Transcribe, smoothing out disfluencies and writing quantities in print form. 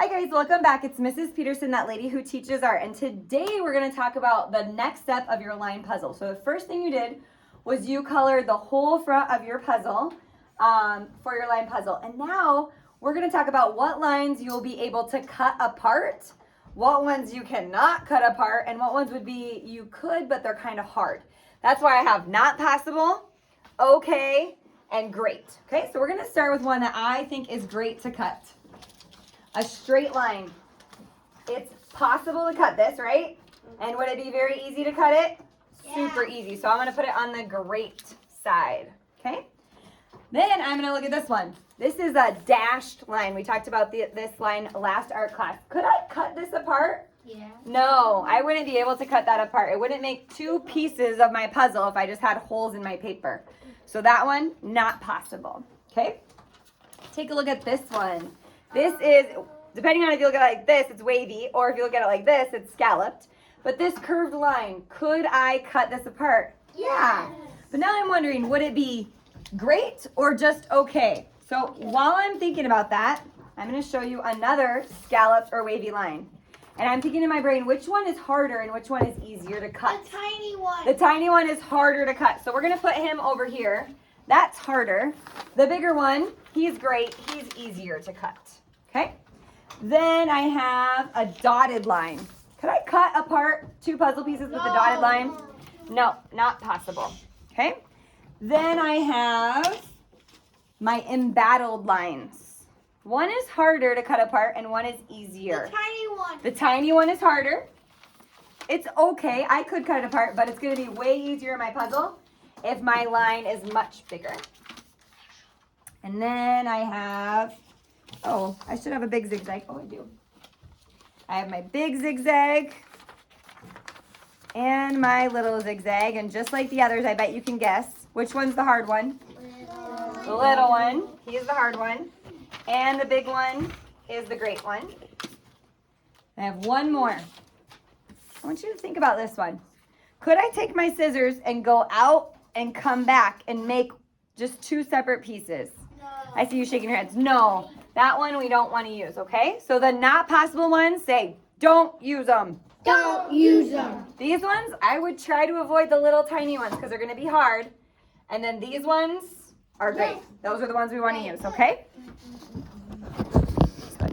Hi guys, welcome back. It's Mrs. Peterson, that lady who teaches art, and today we're going to talk about the next step of your line puzzle. So the first thing you did was you colored the whole front of your puzzle for your line puzzle. And now we're going to talk about what lines you'll be able to cut apart, what ones you cannot cut apart, and what ones would be you could, but they're kind of hard. That's why I have not possible, okay, and great. Okay, so we're going to start with one that I think is great to cut. A straight line. It's possible to cut this, right? And would it be very easy to cut it? Yeah. Super easy. So I'm going to put it on the great side. Okay? Then I'm going to look at this one. This is a dashed line. We talked about this line last art class. Could I cut this apart? Yeah. No, I wouldn't be able to cut that apart. It wouldn't make two pieces of my puzzle if I just had holes in my paper. So that one, not possible. Okay? Take a look at this one. This is, depending on if you look at it like this, it's wavy, or if you look at it like this, it's scalloped. But this curved line, could I cut this apart? Yeah. But now I'm wondering, would it be great or just okay? So while I'm thinking about that, I'm going to show you another scalloped or wavy line. And I'm thinking in my brain, which one is harder and which one is easier to cut? The tiny one. The tiny one is harder to cut. So we're going to put him over here. That's harder. The bigger one, he's great. He's easier to cut. Okay? Then I have a dotted line. Could I cut apart two puzzle pieces with a dotted line? No, not possible. Okay? Then I have my embattled lines. One is harder to cut apart and one is easier. The tiny one. The tiny one is harder. It's okay. I could cut it apart, but it's going to be way easier in my puzzle if my line is much bigger. And then I have, oh, I should have a big zigzag. Oh, I do. I have my big zigzag and my little zigzag. And just like the others, I bet you can guess which one's the hard one. The little one. He's the hard one. And the big one is the great one. I have one more. I want you to think about this one. Could I take my scissors and go out and come back and make just two separate pieces? No. I see you shaking your heads. No, that one we don't want to use, okay? So the not possible ones, say, don't use them. Don't use them. These ones, I would try to avoid the little tiny ones because they're going to be hard. And then these ones are great. Those are the ones we want to use, okay?